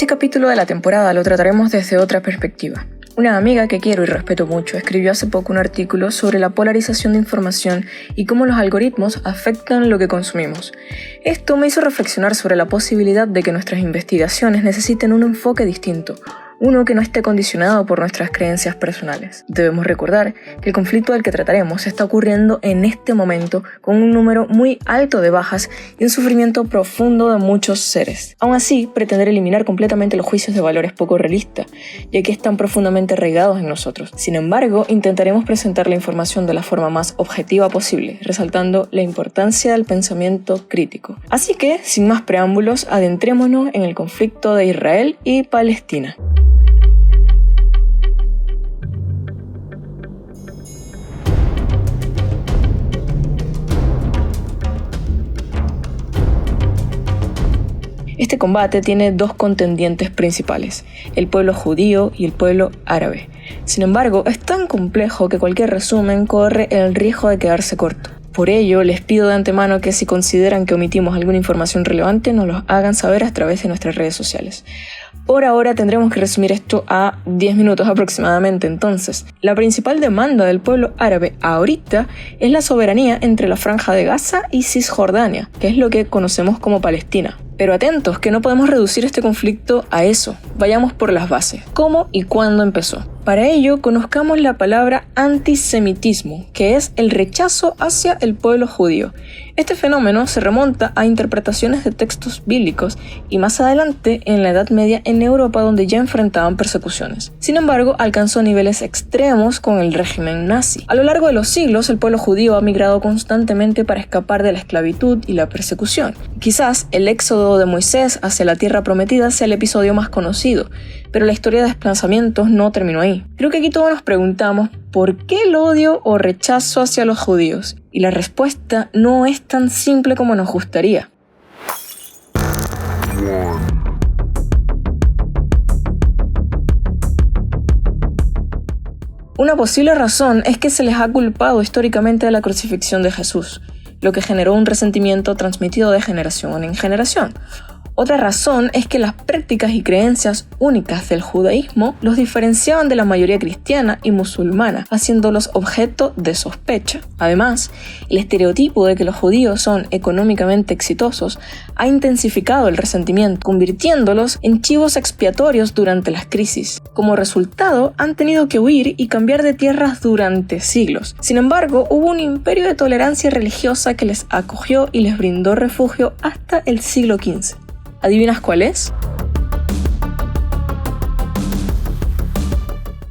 capítulo de la temporada lo trataremos desde otra perspectiva. Una amiga que quiero y respeto mucho escribió hace poco un artículo sobre la polarización de información y cómo los algoritmos afectan lo que consumimos. Esto me hizo reflexionar sobre la posibilidad de que nuestras investigaciones necesiten un enfoque distinto, uno que no esté condicionado por nuestras creencias personales. Debemos recordar que el conflicto del que trataremos está ocurriendo en este momento con un número muy alto de bajas y un sufrimiento profundo de muchos seres. Aún así, pretender eliminar completamente los juicios de valor es poco realista, ya que están profundamente arraigados en nosotros. Sin embargo, intentaremos presentar la información de la forma más objetiva posible, resaltando la importancia del pensamiento crítico. Así que, sin más preámbulos, adentrémonos en el conflicto de Israel y Palestina. Este combate tiene dos contendientes principales, el pueblo judío y el pueblo árabe. Sin embargo, es tan complejo que cualquier resumen corre el riesgo de quedarse corto. Por ello, les pido de antemano que si consideran que omitimos alguna información relevante, nos lo hagan saber a través de nuestras redes sociales. Por ahora tendremos que resumir esto a 10 minutos aproximadamente. Entonces, la principal demanda del pueblo árabe ahorita es la soberanía entre la Franja de Gaza y Cisjordania, que es lo que conocemos como Palestina. Pero atentos, que no podemos reducir este conflicto a eso. Vayamos por las bases. ¿Cómo y cuándo empezó? Para ello, conozcamos la palabra antisemitismo, que es el rechazo hacia el pueblo judío. Este fenómeno se remonta a interpretaciones de textos bíblicos y más adelante en la Edad Media en Europa, donde ya enfrentaban persecuciones. Sin embargo, alcanzó niveles extremos con el régimen nazi. A lo largo de los siglos, el pueblo judío ha migrado constantemente para escapar de la esclavitud y la persecución. Quizás el éxodo de Moisés hacia la tierra prometida sea el episodio más conocido, pero la historia de desplazamientos no terminó ahí. Creo que aquí todos nos preguntamos ¿por qué el odio o rechazo hacia los judíos? Y la respuesta no es tan simple como nos gustaría. Una posible razón es que se les ha culpado históricamente de la crucifixión de Jesús, lo que generó un resentimiento transmitido de generación en generación. Otra razón es que las prácticas y creencias únicas del judaísmo los diferenciaban de la mayoría cristiana y musulmana, haciéndolos objeto de sospecha. Además, el estereotipo de que los judíos son económicamente exitosos ha intensificado el resentimiento, convirtiéndolos en chivos expiatorios durante las crisis. Como resultado, han tenido que huir y cambiar de tierras durante siglos. Sin embargo, hubo un imperio de tolerancia religiosa que les acogió y les brindó refugio hasta el siglo XV. ¿Adivinas cuál es?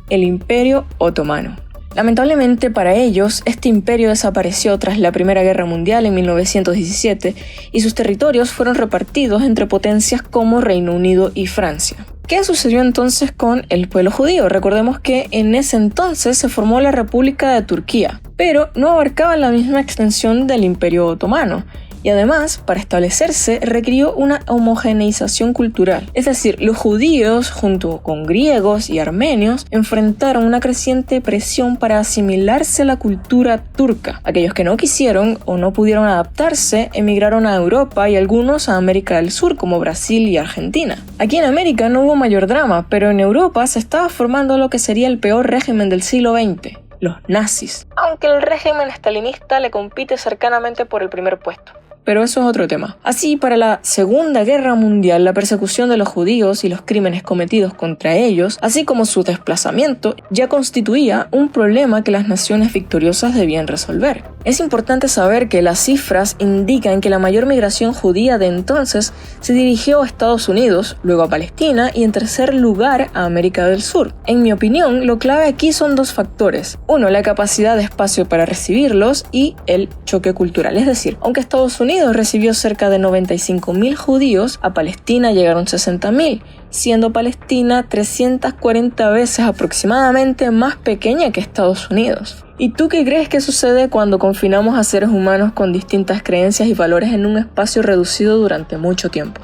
El Imperio Otomano. Lamentablemente para ellos, este imperio desapareció tras la Primera Guerra Mundial en 1917 y sus territorios fueron repartidos entre potencias como Reino Unido y Francia. ¿Qué sucedió entonces con el pueblo judío? Recordemos que en ese entonces se formó la República de Turquía, pero no abarcaba la misma extensión del Imperio Otomano. Y además, para establecerse, requirió una homogeneización cultural. Es decir, los judíos, junto con griegos y armenios, enfrentaron una creciente presión para asimilarse a la cultura turca. Aquellos que no quisieron o no pudieron adaptarse, emigraron a Europa y algunos a América del Sur, como Brasil y Argentina. Aquí en América no hubo mayor drama, pero en Europa se estaba formando lo que sería el peor régimen del siglo XX. Los nazis, aunque el régimen estalinista le compite cercanamente por el primer puesto. Pero eso es otro tema. Así, para la Segunda Guerra Mundial, la persecución de los judíos y los crímenes cometidos contra ellos, así como su desplazamiento, ya constituía un problema que las naciones victoriosas debían resolver. Es importante saber que las cifras indican que la mayor migración judía de entonces se dirigió a Estados Unidos, luego a Palestina y en tercer lugar a América del Sur. En mi opinión, lo clave aquí son dos factores. Uno, la capacidad de espacio para recibirlos y el choque cultural. Es decir, aunque Estados Unidos recibió cerca de 95.000 judíos, a Palestina llegaron 60.000, siendo Palestina 340 veces aproximadamente más pequeña que Estados Unidos. ¿Y tú qué crees que sucede cuando confinamos a seres humanos con distintas creencias y valores en un espacio reducido durante mucho tiempo?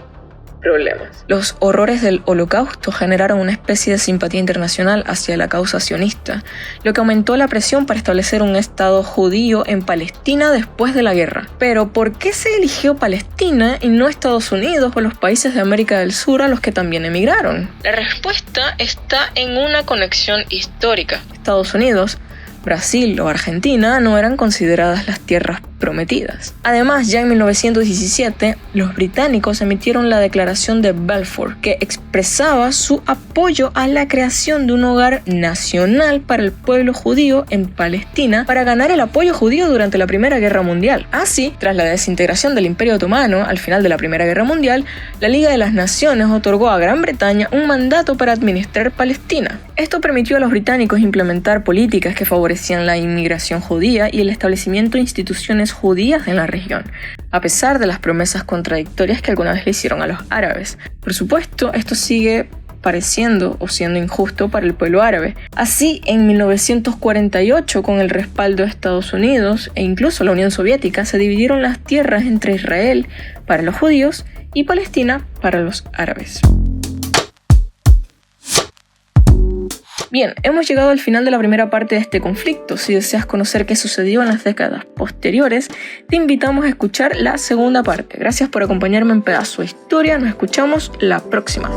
problemas. Los horrores del Holocausto generaron una especie de simpatía internacional hacia la causa sionista, lo que aumentó la presión para establecer un Estado judío en Palestina después de la guerra. Pero, ¿por qué se eligió Palestina y no Estados Unidos o los países de América del Sur a los que también emigraron? La respuesta está en una conexión histórica. Estados Unidos, Brasil o Argentina no eran consideradas las tierras prometidas. Además, ya en 1917, los británicos emitieron la Declaración de Balfour, que expresaba su apoyo a la creación de un hogar nacional para el pueblo judío en Palestina para ganar el apoyo judío durante la Primera Guerra Mundial. Así, tras la desintegración del Imperio Otomano al final de la Primera Guerra Mundial, la Liga de las Naciones otorgó a Gran Bretaña un mandato para administrar Palestina. Esto permitió a los británicos implementar políticas que favorecían la inmigración judía y el establecimiento de instituciones judías en la región, a pesar de las promesas contradictorias que alguna vez le hicieron a los árabes. Por supuesto, esto sigue pareciendo o siendo injusto para el pueblo árabe. Así, en 1948, con el respaldo de Estados Unidos e incluso la Unión Soviética, se dividieron las tierras entre Israel para los judíos y Palestina para los árabes. Bien, hemos llegado al final de la primera parte de este conflicto. Si deseas conocer qué sucedió en las décadas posteriores, te invitamos a escuchar la segunda parte. Gracias por acompañarme en Pedazo de Historia. Nos escuchamos la próxima.